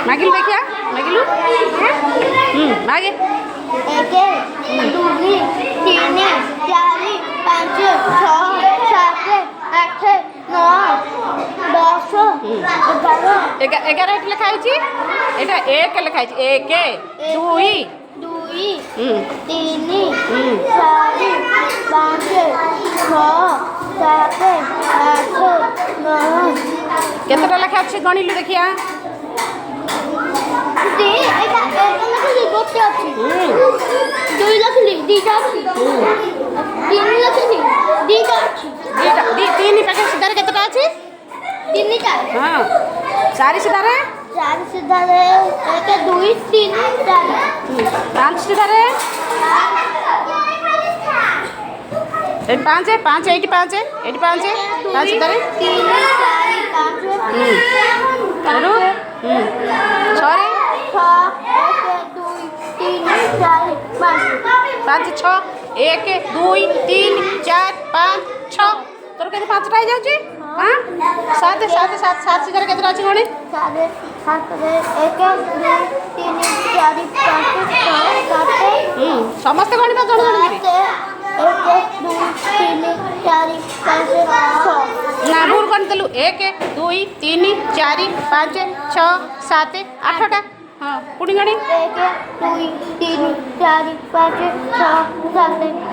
मागिलु देखिया मागिलु मागे 1 2 3 4 5 6 7 8 9 10 11 11 एट लिखा होची एटा 1 लिखा होची 1 2 2 3 4 5 6 7 8 9 केतटा लिखा अछि गणिलु देखिया एटा लखली गोटे अछि 2 लखली दीटा अछि 3 लखली दीटा अछि दीटा 3 पैकेट सिधारे केतटा अछि 3टा हां 4 सिधारे 4 सिधारे 1 2 3 4 5 सिधारे 5 5 8 5 सिधारे 3 4 5 करू 6 रे 6 1 2 3 4 5 5 6 1 2 3 4 5 6 तोर केते 5टा हो जाउची हां 7 7 7 7 सिधारे केतटा अछि गणी 7 7 1 2 3 4 5 6 7 समस्त गणित जण जण 1 2 3 4 5 6 ना भूल गणित लु 1 2 3 4 5 6 7 8टा हां पुणी गणी 1 2 3 4 5 6 7